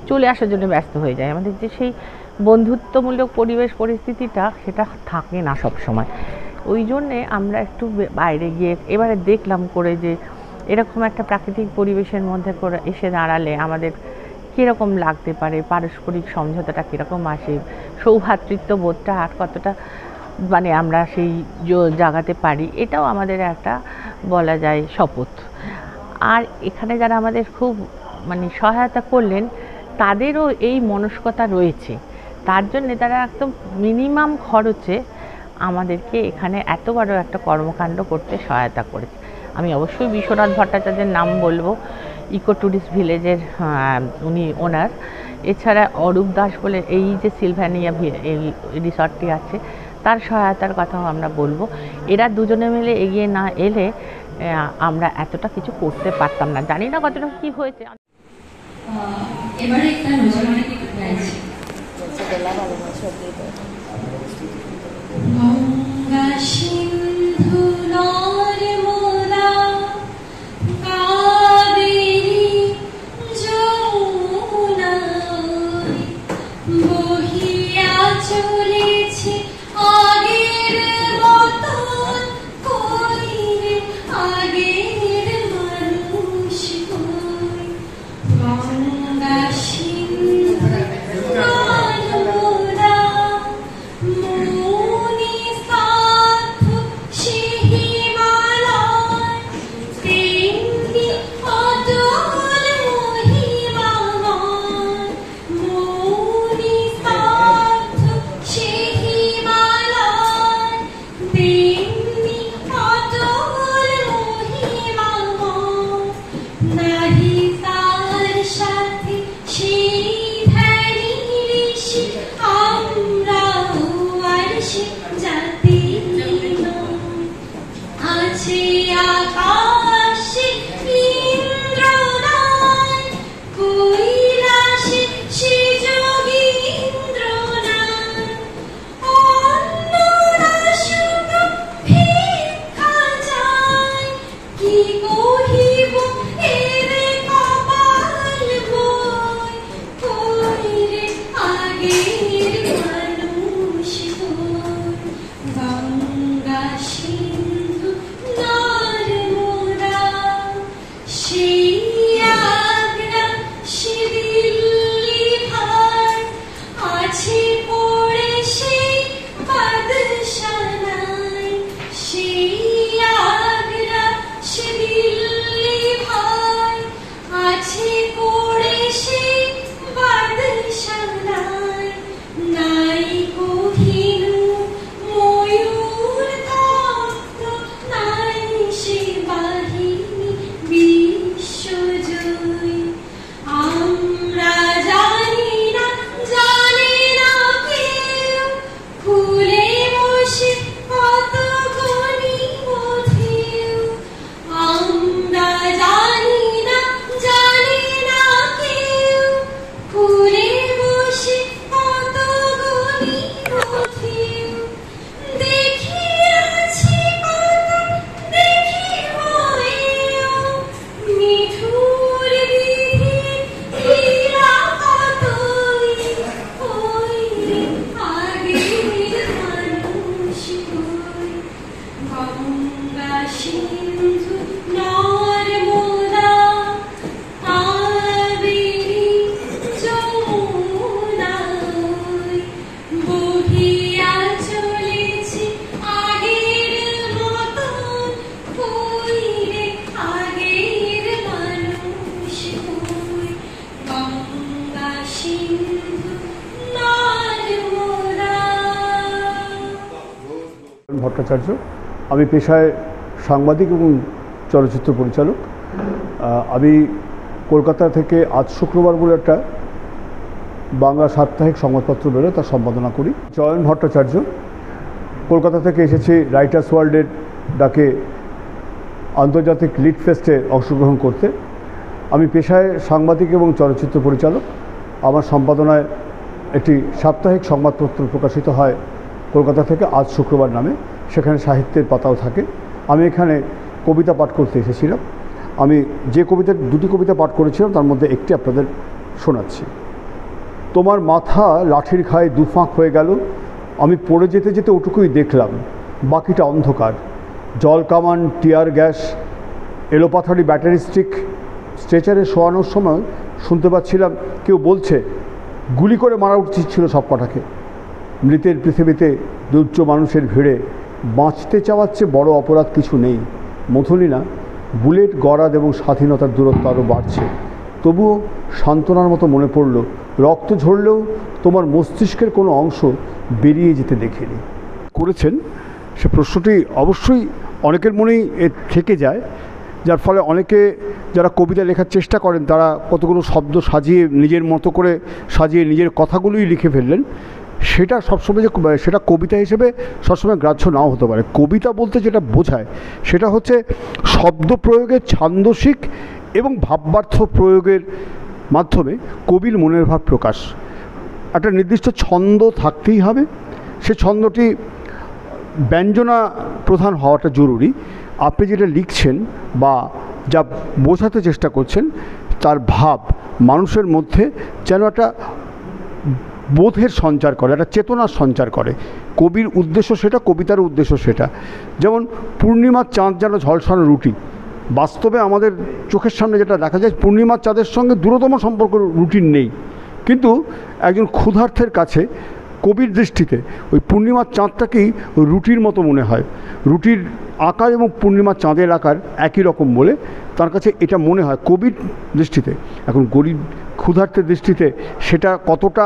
চলে আসার জন্য ব্যস্ত হয়ে যাই। আমাদের যে সেই বন্ধুত্বমূলক পরিবেশ পরিস্থিতিটা সেটা থাকে না সব সময়। ওই জন্যে আমরা একটু বাইরে গিয়ে এবারে দেখলাম করে যে এরকম একটা প্রাকৃতিক পরিবেশের মধ্যে করে এসে দাঁড়ালে আমাদের কীরকম লাগতে পারে, পারস্পরিক সমঝোতাটা কীরকম আসে, সৌভ্রাতৃত্ব বোধটা আর কতটা মানে আমরা সেই জাগাতে পারি, এটাও আমাদের একটা বলা যায় শপথ। আর এখানে যারা আমাদের খুব মানে সহায়তা করলেন তাদেরও এই মনস্কতা রয়েছে, তার জন্যে তারা একদম মিনিমাম খরচে আমাদেরকে এখানে এত বড় একটা কর্মকাণ্ড করতে সহায়তা করেছে। আমি অবশ্যই বিশ্বনাথ ভট্টাচার্যের নাম বলবো, ইকো ট্যুরিস্ট ভিলেজের উনি ওনার। এছাড়া অরূপ দাস বলে এই যে সিলভানিয়া এই রিসর্টটি আছে তার সহায়তার কথাও আমরা বলবো। এরা দুজনে মিলে এগিয়ে না এলে আমরা এতটা কিছু করতে পারতাম না। জানি না কতটা কি হয়েছে। এবারে একটা রোজগারের গাইছি। গঙ্গা সিন্ধু নর্মদা কাবেরী যমুনা বহিয়া চলেছে আগের মতন কইরে আগের মানুষ কই। গঙ্গা সিন্ধু নর্মদা মুনি সাধু হিমালয় তেমনি অতল মহিমাময়। মুনি সাধু হিমালয় তেমনি অতল মহিমাময়। নাহি তার সাথে শ্রীধরি ঋষি আমরাও আর সে জাতি নয়। আছে আকাশে ইন্দ্রনায় কৈলাসে সে যোগীন্দ্রনায়। অন্নদা শুদ্ধ ভিক্ষা চায় কি কহিব এরে কপাল বই। কইরে আগের মানুষ কই। ভট্টাচার্য, আমি পেশায় সাংবাদিক এবং চলচ্চিত্র পরিচালক। আমি কলকাতা থেকে আজ শুক্রবার বলে একটা বাংলা সাপ্তাহিক সংবাদপত্র বেরোয়, তার সম্পাদনা করি। চয়ন ভট্টাচার্য, কলকাতা থেকে এসেছি রাইটার্স ওয়ার্ল্ডের ডাকে আন্তর্জাতিক লিড ফেস্টে অংশগ্রহণ করতে। আমি পেশায় সাংবাদিক এবং চলচ্চিত্র পরিচালক। আমার সম্পাদনায় একটি সাপ্তাহিক সংবাদপত্র প্রকাশিত হয় কলকাতা থেকে আজ শুক্রবার নামে, সেখানে সাহিত্যের পাতাও থাকে। আমি এখানে কবিতা পাঠ করতে এসেছিলাম। আমি যে দুটি কবিতা পাঠ করেছিলাম তার মধ্যে একটি আপনাদের শোনাচ্ছি। তোমার মাথা লাঠির ঘায়ে দুফাঁক হয়ে গেল, আমি পড়ে যেতে যেতে ওটুকুই দেখলাম, বাকিটা অন্ধকার। জল কামান, টিয়ার গ্যাস, এলোপাথারি ব্যাটারি স্টিক। স্ট্রেচারে শোয়ানোর সময় শুনতে পাচ্ছিলাম কেউ বলছে গুলি করে মারা উচিত ছিল সব কটাকে। মৃতের পৃথিবীতে দুর্য মানুষের ভিড়ে বাঁচতে চাওয়ার চেয়ে বড় অপরাধ কিছু নেই। মধুলিনা, বুলেট, গরাদ এবং স্বাধীনতার দূরত্ব আরও বাড়ছে। তবুও সান্ত্বনার মতো মনে পড়ল, রক্ত ঝরলেও তোমার মস্তিষ্কের কোনো অংশ বেরিয়ে যেতে দেখিনি। করেছেন সে প্রশ্নটি অবশ্যই অনেকের মনেই থেকে যায়, যার ফলে অনেকে যারা কবিতা লেখার চেষ্টা করেন তারা কতগুলো শব্দ সাজিয়ে নিজের মতো করে সাজিয়ে নিজের কথাগুলোই লিখে ফেললেন। সেটা সবসময় যে সেটা কবিতা হিসেবে সবসময় গ্রাহ্য নাও হতে পারে। কবিতা বলতে যেটা বোঝায় সেটা হচ্ছে শব্দ প্রয়োগের ছান্দসিক এবং ভাবার্থ প্রয়োগের মাধ্যমে কবির মনের ভাব প্রকাশ। একটা নির্দিষ্ট ছন্দ থাকতেই হবে, সে ছন্দটি ব্যঞ্জনা প্রধান হওয়াটা জরুরি। আপনি যেটা লিখছেন বা যা বোঝাতে চেষ্টা করছেন তার ভাব মানুষের মধ্যে যেন একটা বোধের সঞ্চার করে, একটা চেতনার সঞ্চার করে। কবির উদ্দেশ্য সেটা, কবিতার উদ্দেশ্য সেটা। যেমন পূর্ণিমার চাঁদ যেন ঝলসানো রুটি, বাস্তবে আমাদের চোখের সামনে যেটা দেখা যায় পূর্ণিমার চাঁদের সঙ্গে দূরতম সম্পর্ক রুটির নেই, কিন্তু একজন ক্ষুধার্থের কাছে কবির দৃষ্টিতে ওই পূর্ণিমার চাঁদটাকেই রুটির মতো মনে হয়। রুটির আকার এবং পূর্ণিমার চাঁদের আকার একই রকম বলে তার কাছে এটা মনে হয় কবির দৃষ্টিতে। এখন গরিব ক্ষুধার্তের দৃষ্টিতে সেটা কতটা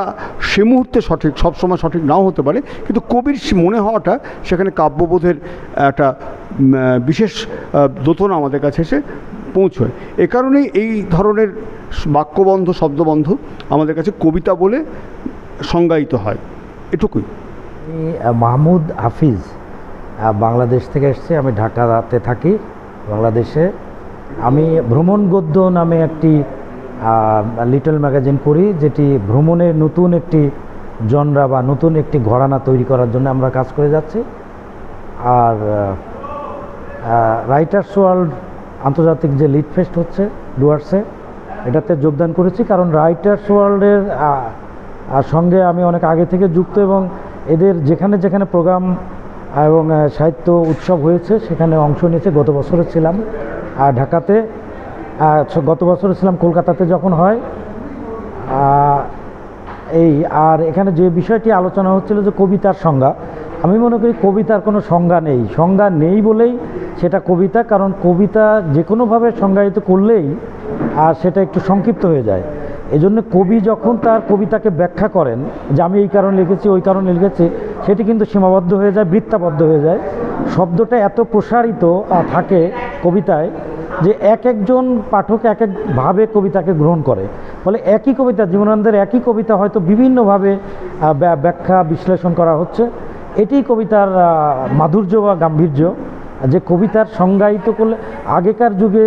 সে মুহূর্তে সঠিক, সবসময় সঠিক নাও হতে পারে, কিন্তু কবির মনে হওয়াটা সেখানে কাব্যবোধের একটা বিশেষ দোতনা আমাদের কাছে এসে পৌঁছয়। এ কারণেই এই ধরনের বাক্যবন্ধ, শব্দবন্ধ আমাদের কাছে কবিতা বলে সংজ্ঞায়িত হয়। এটুকুই। আমি মাহমুদ হাফিজ, বাংলাদেশ থেকে এসেছি। আমি ঢাকাতে থাকি, বাংলাদেশে। আমি ভ্রমণ গদ্য নামে একটি লিটল ম্যাগাজিন করি, যেটি ভ্রমণের নতুন একটি জনরা বা নতুন একটি ঘরানা তৈরি করার জন্য আমরা কাজ করে যাচ্ছি। আর রাইটার্স ওয়ার্ল্ড আন্তর্জাতিক যে লিড ফেস্ট হচ্ছে ডুয়ার্সে, এটাতে যোগদান করেছি, কারণ রাইটার্স ওয়ার্ল্ডের সঙ্গে আমি অনেক আগে থেকে যুক্ত এবং এদের যেখানে যেখানে প্রোগ্রাম এবং সাহিত্য উৎসব হয়েছে সেখানে অংশ নিয়েছে। গত বছরে ছিলাম ঢাকাতে, গত বছরে ছিলাম কলকাতাতে যখন হয় এই। আর এখানে যে বিষয়টি আলোচনা হচ্ছিল যে কবিতার সংজ্ঞা, আমি মনে করি কবিতার কোনো সংজ্ঞা নেই। সংজ্ঞা নেই বলেই সেটা কবিতা, কারণ কবিতা যে কোনোভাবে সংজ্ঞায়িত করলেই সেটা একটু সংক্ষিপ্ত হয়ে যায়। এজন্য কবি যখন তার কবিতাকে ব্যাখ্যা করেন যে আমি এই কারণে লিখেছি, ওই কারণে লিখেছি, সেটি কিন্তু সীমাবদ্ধ হয়ে যায়, বৃত্তাবদ্ধ হয়ে যায়। শব্দটা এত প্রসারিত থাকে কবিতায় যে এক একজন পাঠক এক একভাবে কবিতাকে গ্রহণ করে। ফলে একই কবিতা, জীবনানন্দের একই কবিতা হয়তো বিভিন্নভাবে ব্যাখ্যা বিশ্লেষণ করা হচ্ছে। এটি কবিতার মাধুর্য বা গাম্ভীর্য, যে কবিতার সংজ্ঞায়িত করলে আগেকার যুগে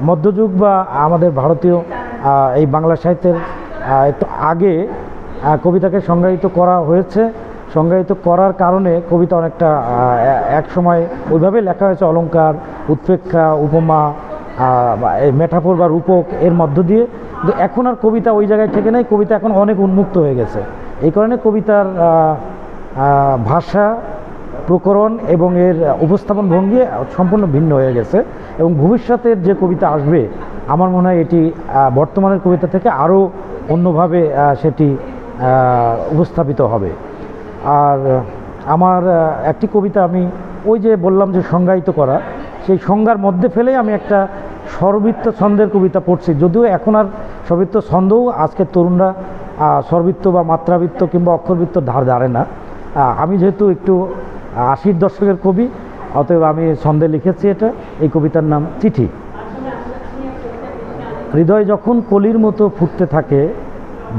মধ্যযুগ বা আমাদের ভারতীয় এই বাংলা সাহিত্যের একটু আগে কবিতাকে সংজ্ঞায়িত করা হয়েছে। সংজ্ঞায়িত করার কারণে কবিতা অনেকটা এক সময় ওইভাবে লেখা হয়েছে, অলঙ্কার, উৎপ্রেক্ষা, উপমা, মেটাফোর বা রূপক এর মধ্য দিয়ে। কিন্তু এখন আর কবিতা ওই জায়গায় থেকে নেই, কবিতা এখন অনেক উন্মুক্ত হয়ে গেছে। এই কারণে কবিতার ভাষা, প্রকরণ এবং এর উপস্থাপন ভঙ্গি সম্পূর্ণ ভিন্ন হয়ে গেছে। এবং ভবিষ্যতের যে কবিতা আসবে আমার মনে হয় এটি বর্তমানের কবিতা থেকে আরও অন্যভাবে সেটি উপস্থাপিত হবে। আর আমার একটি কবিতা আমি ওই যে বললাম যে সংজ্ঞায়িত করা, সেই সংজ্ঞার মধ্যে ফেলেই আমি একটা স্বরবৃত্ত ছন্দের কবিতা পড়ছি। যদিও এখন আর স্বরবৃত্ত ছন্দও আজকের তরুণরা স্বরবৃত্ত বা মাত্রাবৃত্ত কিংবা অক্ষরবৃত্ত ধারে না। আমি যেহেতু একটু 80-র দশকের কবি, অতএব আমি ছন্দে লিখেছি এটা। এই কবিতার নাম চিঠি। হৃদয় যখন কলির মতো ফুটতে থাকে,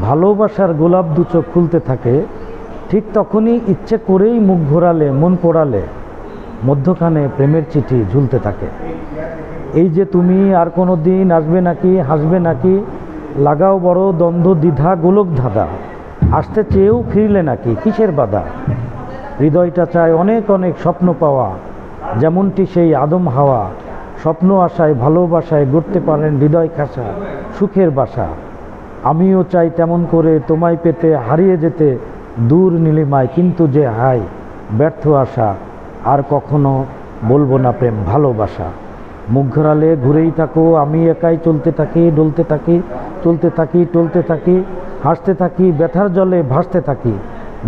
ভালোবাসার গোলাপ দুচোখ খুলতে থাকে, ঠিক তখনই ইচ্ছে করেই মুখ ঘোরালে মন পোড়ালে মধ্যখানে প্রেমের চিঠি ঝুলতে থাকে। এই যে তুমি আর কোনো দিন আসবে নাকি, হাসবে নাকি, লাগাও বড় দ্বন্দ্ব দ্বিধা গোলক ধাঁধা, আসতে চেয়েও ফিরলে নাকি, কিসের বাধা। হৃদয়টা চায় অনেক অনেক স্বপ্ন পাওয়া, যেমনটি সেই আদম হাওয়া, স্বপ্ন আশায় ভালোবাসায় গড়তে পারেন হৃদয় খাসা সুখের বাসা। আমিও চাই তেমন করে তোমায় পেতে, হারিয়ে যেতে দূর নীলিমায়, কিন্তু যে হাই ব্যর্থ আশা, আর কখনো বলবো না প্রেম ভালোবাসা। মুখ ঘোরালে ঘুরেই থাকো, আমি একাই চলতে থাকি, ডলতে থাকি, চলতে থাকি, টলতে থাকি, হাসতে থাকি, ব্যথার জলে ভাসতে থাকি,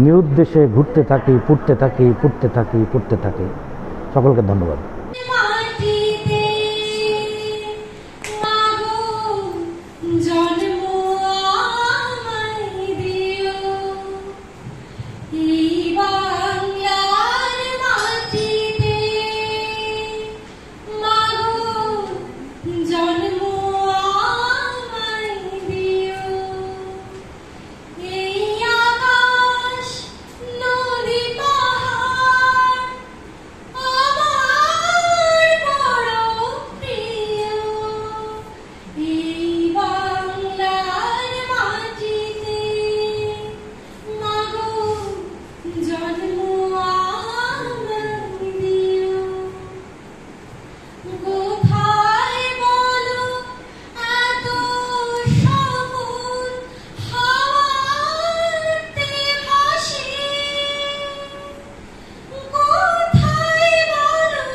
নিরুদ্দেশে ঘুরতে থাকি, পুড়তে থাকি, পুড়তে থাকি, পুড়তে থাকি। সকলকে ধন্যবাদ। মাটিতে মাগো জন্ম আমায় দিও, এই বাংলার মাটিতে মাগো জন্ম আমায় দিও। এই আকাশ নদী পাহাড় আমার বড় প্রিয়, এই বাংলার মাটিতে মাগো জন্ম আমায় দিও। কোথায় বলো এত সবুজ হাওয়াতে ভাসে, কোথায় বলো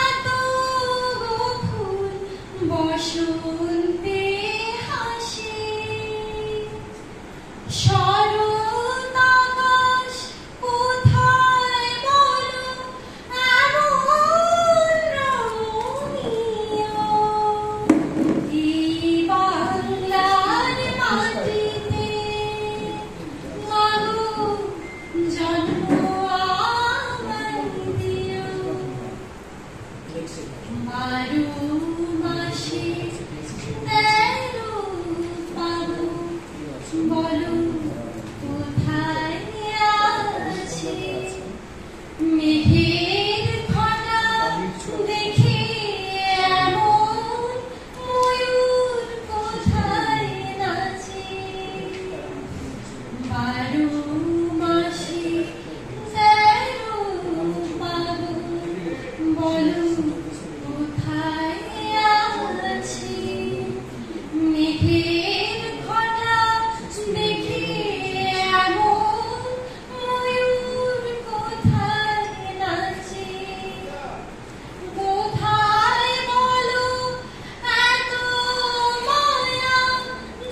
এত ফুল বসন্তে হাসে। শরৎ আকাশ কোথায় বলো এমন রমণীয়, এই বাংলার মাটিতে মাগো জন্ম আমায় দিও। বারো মাসে 13 পাবো, বলো কোথায় আছে। মেঘের ঘটা দেখে এমন ময়ূর কোথায় নাচে। 12 মাসে 13 পাবো, বলো কোথায় আছে। মেঘের ঘটা দেখে এমন ময়ূর কোথায় নাচে। কোথায় বলো এত মায়া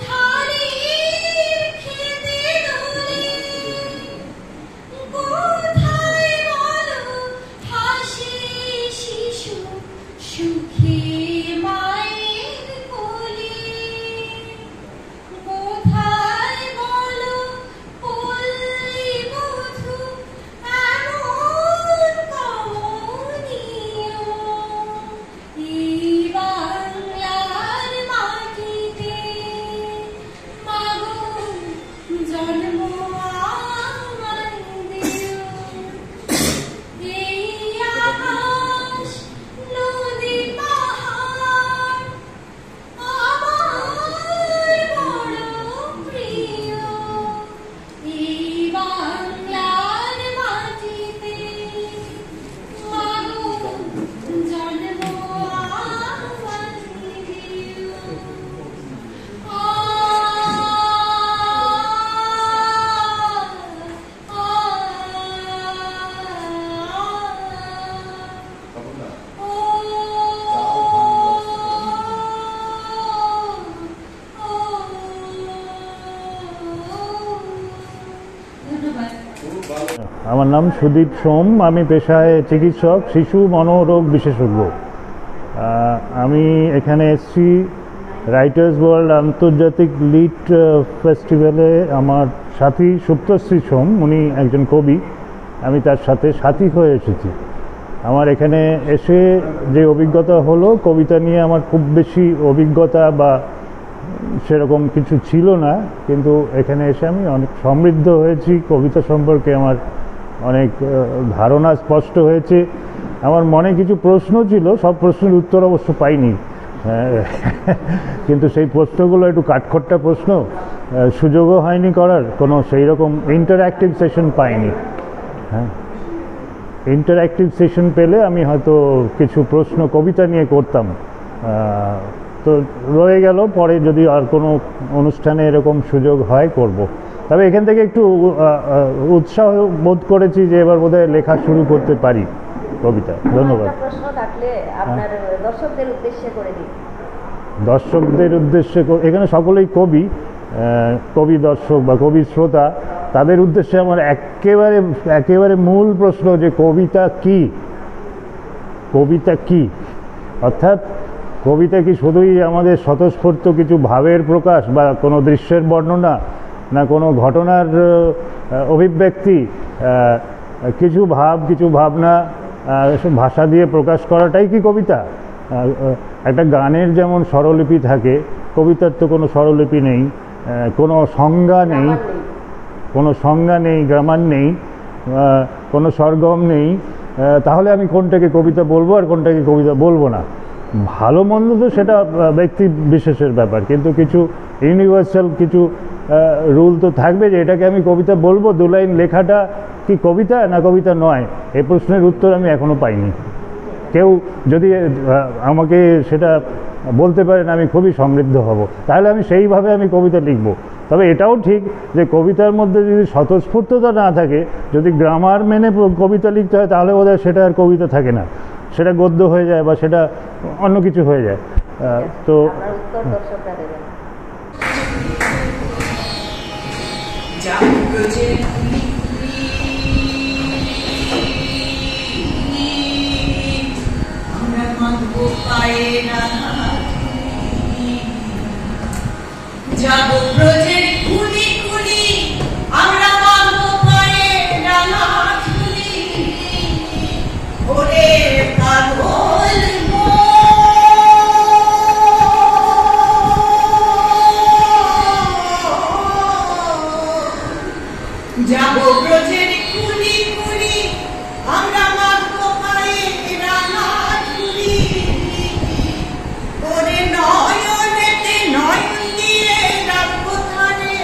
ধারের খেতে দোলে, কোথায় বলো হাসে শিশু সুখে মায়ের কোলে। কোথায় বলো পল্লী বধূ এমন কমনীয়, এই বাংলার মাটিতে মাগো জন্ম আমায় দিও। এই আকাশ নদী পাহাড় আমার বড় প্রিয়, এই বাংলার মাটিতে মাগো জন্ম আমায় দিও। ধন্যবাদ। আমার নাম সুদীপ সোম, আমি পেশায় চিকিৎসক, শিশু মনোরোগ বিশেষজ্ঞ। আমি এখানে এসেছি রাইটার্স ওয়ার্ল্ড আন্তর্জাতিক লিড ফেস্টিভ্যালে। আমার সাথী সুপ্তশ্রী সোম, উনি একজন কবি, আমি তার সাথে সাথী হয়ে এসেছি। আমার এখানে এসে যে অভিজ্ঞতা হলো, কবিতা নিয়ে আমার খুব বেশি অভিজ্ঞতা বা সেরকম কিছু ছিল না, কিন্তু এখানে এসে আমি অনেক সমৃদ্ধ হয়েছি। কবিতা সম্পর্কে আমার অনেক ধারণা স্পষ্ট হয়েছে। আমার মনে কিছু প্রশ্ন ছিল, সব প্রশ্নের উত্তর অবশ্য পাইনি, কিন্তু সেই প্রশ্নগুলো একটু কাঠখোট্টা প্রশ্ন, সুযোগও হয়নি করার, কোনো সেই রকম ইন্টারঅ্যাক্টিভ সেশন পাইনি। হ্যাঁ, ইন্টারঅ্যাক্টিভ সেশন পেলে আমি হয়তো কিছু প্রশ্ন কবিতা নিয়ে করতাম, তো রয়ে গেল, পরে যদি আর কোনো অনুষ্ঠানে এরকম সুযোগ হয় করব। তবে এখান থেকে একটু উৎসাহ বোধ করেছি যে এবার বোধহয় লেখা শুরু করতে পারি কবিতা। ধন্যবাদ। প্রশ্ন থাকলে আপনার দর্শকদের উদ্দেশ্যে করে দিন। দর্শকদের উদ্দেশ্যে, এখানে সকলেই কবি, কবি দর্শক বা কবি শ্রোতা, তাদের উদ্দেশ্যে আমার একেবারে মূল প্রশ্ন যে কবিতা কি? কবিতা কি? অর্থাৎ কবিতা কি শুধুই আমাদের স্বতঃস্ফূর্ত কিছু ভাবের প্রকাশ বা কোনো দৃশ্যের বর্ণনা, না কোনো ঘটনার অভিব্যক্তি, কিছু ভাব কিছু ভাবনা ভাষা দিয়ে প্রকাশ করাটাই কি কবিতা? একটা গানের যেমন স্বরলিপি থাকে, কবিতার তো কোনো স্বরলিপি নেই, কোনো সংজ্ঞা নেই, কোনো সংজ্ঞা নেই, গ্রামার নেই, কোনো সরগম নেই, তাহলে আমি কোনটাকে কবিতা বলবো আর কোনটাকে কবিতা বলবো না? ভালো মন্দ তো সেটা ব্যক্তি বিশেষের ব্যাপার, কিন্তু কিছু ইউনিভার্সাল কিছু রুল তো থাকবে যে এটাকে আমি কবিতা বলবো। 2 লাইন লেখাটা কি কবিতা না কবিতা নয়? এই প্রশ্নের উত্তর আমি এখনো পাইনি। কেউ যদি আমাকে সেটা বলতে পারেন আমি খুবই সমৃদ্ধ হব, তাহলে আমি সেইভাবে আমি কবিতা লিখব। তবে এটাও ঠিক যে কবিতার মধ্যে যদি স্বতঃস্ফূর্ততা না থাকে, যদি গ্রামার মেনে কবিতা লিখতে হয়, তাহলে বোধহয় সেটা আর কবিতা থাকে না, সেটা গদ্য হয়ে যায় বা সেটা অন্য কিছু হয়ে যায়। তো যাব ব্রজের কুলি কুলি, আমরা মানব পায়ে ডানা ঝুলি, ওরে পাগল যাব ব্রজের কুলি কুলি, আমরা মানব পায়ে ডানা ঝুলি, ওরে নয়নেতে নয়ন দিয়ে রাখবো ধারে,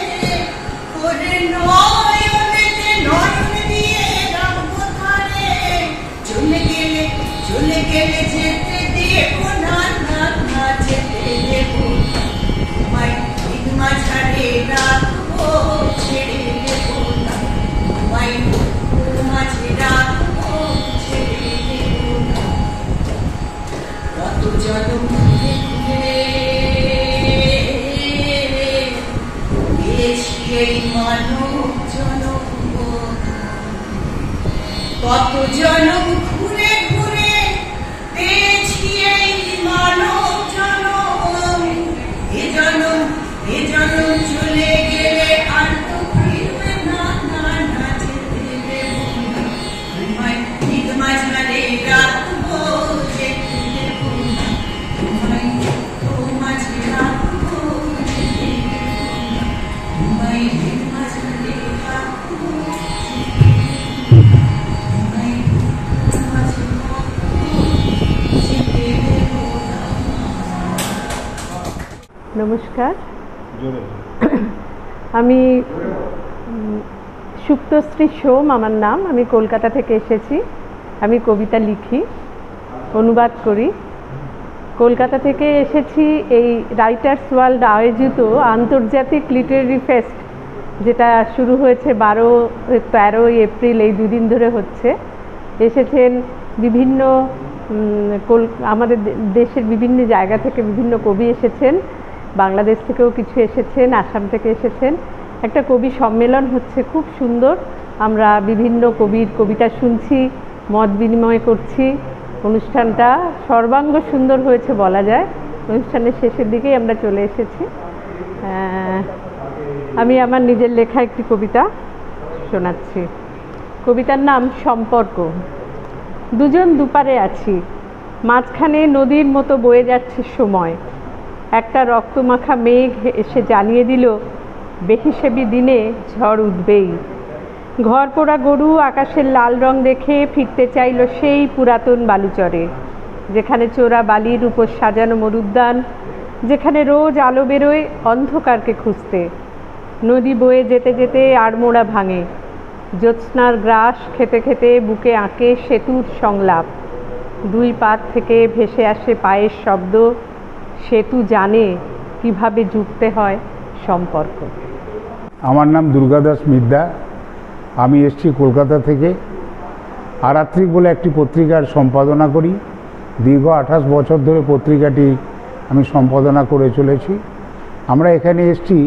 ওরে নয়নেতে নয়ন দিয়ে রাখবো ধারে, চলে গেলে যেতে দেবো না, না না যেতে দেবো না, তোমায় ঠিক মাঝারে রাখবো, ছেড়ে দেবো না, তোমায় মাঝে রাখবো, ছেড়ে দেবো না। কত জনম ঘুরে ঘুরে পেয়েছি এই মানব জনম, কত জনম ঘুরে ঘুরে পেয়েছি এই মানব জনম, এ জনম চলে গেলে আর তো ফিরবে না, না না যেতে দেবো না, তোমায় ঠিক মাঝারে রাখবো, যেতে দেবো না, তোমায় তো মাঝে রাখবো, যেতে দেবো না, তোমায় ঠিক মাঝারে রাখবো, তোমায় তো মাঝে রাখবো, যেতে দেবো না। নমস্কার, আমি সুপ্তশ্রী সোম আমার নাম। আমি কলকাতা থেকে এসেছি। আমি কবিতা লিখি, অনুবাদ করি। কলকাতা থেকে এসেছি এই রাইটার্স ওয়ার্ল্ড আয়োজিত আন্তর্জাতিক লিটারেরি ফেস্ট, যেটা শুরু হয়েছে 12-13 এপ্রিল, এই 2 দিন ধরে হচ্ছে। এসেছেন বিভিন্ন আমাদের দেশের বিভিন্ন জায়গা থেকে বিভিন্ন কবি এসেছেন, বাংলাদেশ থেকেও কিছু এসেছেন, আসাম থেকে এসেছেন। একটা কবি সম্মেলন হচ্ছে, খুব সুন্দর। আমরা বিভিন্ন কবির কবিতা শুনছি, মত বিনিময় করছি। অনুষ্ঠানটা সর্বাঙ্গ সুন্দর হয়েছে বলা যায়। অনুষ্ঠানের শেষের দিকেই আমরা চলে এসেছি। আমি আমার নিজের লেখা একটি কবিতা শোনাচ্ছি। কবিতার নাম সম্পর্ক। দুজন দুপারে আছি, মাঝখানে নদীর মতো বয়ে যাচ্ছে সময়। একটা রক্তমাখা মেঘ এসে জানিয়ে দিল বেহিসেবি দিনে ঝড় উঠবেই। ঘর পোড়া গরু আকাশের লাল রং দেখে ফিরতে চাইল সেই পুরাতন বালুচরে, যেখানে চোরা বালির উপর সাজানো মরুদ্যান, যেখানে রোজ আলো বেরোয় অন্ধকারকে খুঁজতে। নদী বয়ে যেতে যেতে আড়মোড়া ভাঙে, জ্যোৎস্নার গ্রাস খেতে খেতে বুকে আঁকে সেতুর সংলাপ। দুই পার থেকে ভেসে আসে পায়ের শব্দ, সেতু জানে কিভাবে যুক্তে হয় সম্পর্ক। আমার নাম দুর্গাদাস মিদ্যা। আমি এসেছি কলকাতা থেকে। আরাত্রিক বলে একটি পত্রিকার সম্পাদনা করি। দীর্ঘ 28 বছর ধরে পত্রিকাটি আমি সম্পাদনা করে চলেছি। আমরা এখানে এসেছি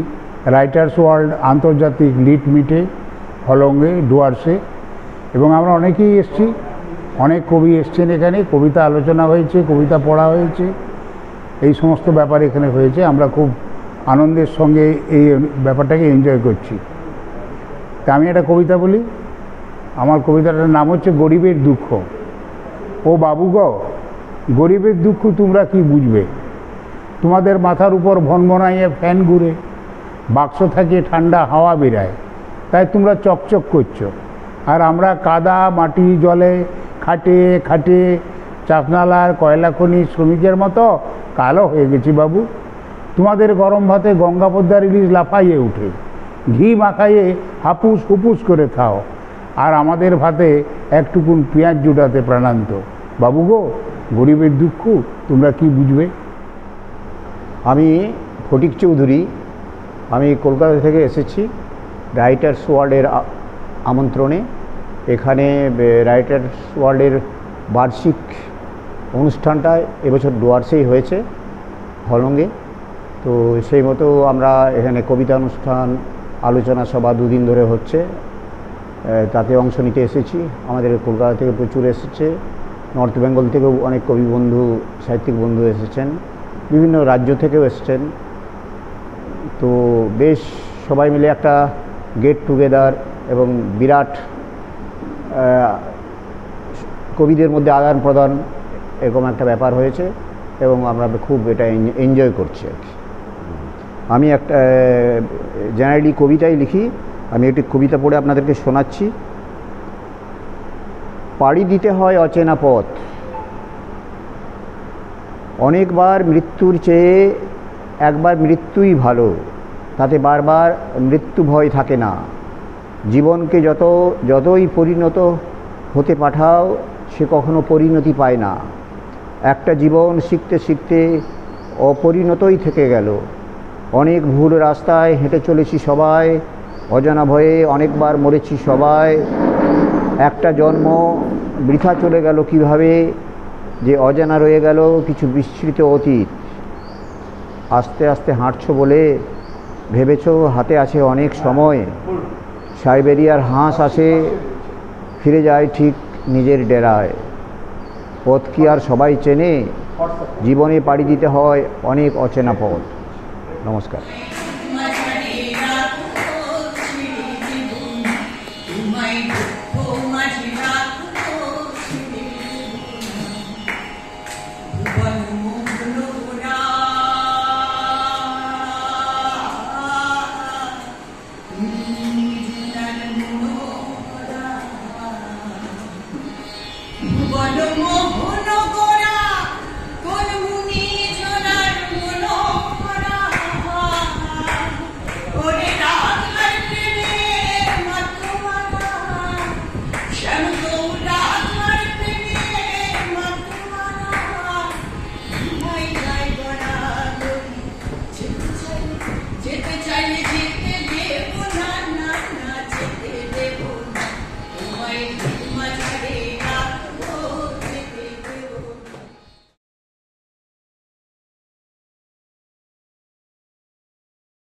রাইটার্স ওয়ার্ল্ড আন্তর্জাতিক লিড মিটে হলংয়ে ডুয়ার্সে, এবং আমরা অনেকেই এসেছি। অনেক কবি এসছেন এখানে, কবিতা আলোচনা হয়েছে, কবিতা পড়া হয়েছে, এই সমস্ত ব্যাপার এখানে হয়েছে। আমরা খুব আনন্দের সঙ্গে এই ব্যাপারটাকে এনজয় করছি। তা আমি একটা কবিতা বলি। আমার কবিতাটার নাম হচ্ছে গরিবের দুঃখ। ও বাবু গো, গরিবের দুঃখ তোমরা কি বুঝবে? তোমাদের মাথার উপর ভনভনাইয়ে ফ্যান ঘুরে, বাক্স থেকে ঠান্ডা হাওয়া বেরায়, তাই তোমরা চকচক করছো। আর আমরা কাদা মাটি জলে খাটে খাটে চাপনালার কয়লা খনি শ্রমিকের মতো কালো হয়ে গেছি বাবু। তোমাদের গরম ভাতে গঙ্গাপদ্মার ইলিশ লাফাইয়ে উঠে, ঘি মাখাইয়ে হাপুস হুপুস করে খাও, আর আমাদের ভাতে একটুকুন পেঁয়াজ জুটাতে প্রাণান্ত। বাবু গো, গরিবের দুঃখ তোমরা কি বুঝবে? আমি ফটিক চৌধুরী। আমি কলকাতা থেকে এসেছি রাইটার্স ওয়ার্ল্ডের আমন্ত্রণে। এখানে রাইটার্স ওয়ার্ল্ডের বার্ষিক অনুষ্ঠানটা এবছর ডুয়ার্সেই হয়েছে, হলংয়ে। তো সেই মতো আমরা এখানে কবিতা অনুষ্ঠান, আলোচনা সভা 2 দিন ধরে হচ্ছে, তাতে অংশ নিতে এসেছি। আমাদের কলকাতা থেকে প্রচুর এসেছে, নর্থ বেঙ্গল থেকেও অনেক কবি বন্ধু, সাহিত্যিক বন্ধু এসেছেন, বিভিন্ন রাজ্য থেকেও এসেছেন। তো বেশ সবাই মিলে একটা গেট টুগেদার এবং বিরাট কবিদের মধ্যে আদান প্রদান এরকম একটা ব্যাপার হয়েছে, এবং আমরা খুব এটা এনজয় করছি আর কি। আমি একটা জেনারেলি কবিতাই লিখি। আমি একটি কবিতা পড়ে আপনাদেরকে শোনাচ্ছি। পাড়ি দিতে হয় অচেনা পথ, অনেকবার মৃত্যুর চেয়ে একবার মৃত্যুই ভালো, তাতে বারবার মৃত্যু ভয় থাকে না। জীবনকে যতই পরিণত হতে পাঠাও, সে কখনো পরিণতি পায় না। একটা জীবন শিখতে শিখতে অপরিণতই থেকে গেল। অনেক ভুল রাস্তায় হেঁটে চলেছি সবাই, অজানা ভয়ে অনেকবার মরেছি সবাই। একটা জন্ম বৃথা চলে গেল কিভাবে, যে অজানা রয়ে গেল কিছু বিস্মৃত অতীত। আস্তে আস্তে হাঁটছো বলে ভেবেছো হাতে আছে অনেক সময়। সাইবেরিয়ার হাঁস আসে, ফিরে যায় ঠিক নিজের ডেরায়। পথ কি আর সবাই চেনে? জীবনে পাড়ি দিতে হয় অনেক অচেনা পথ। নমস্কার। One more.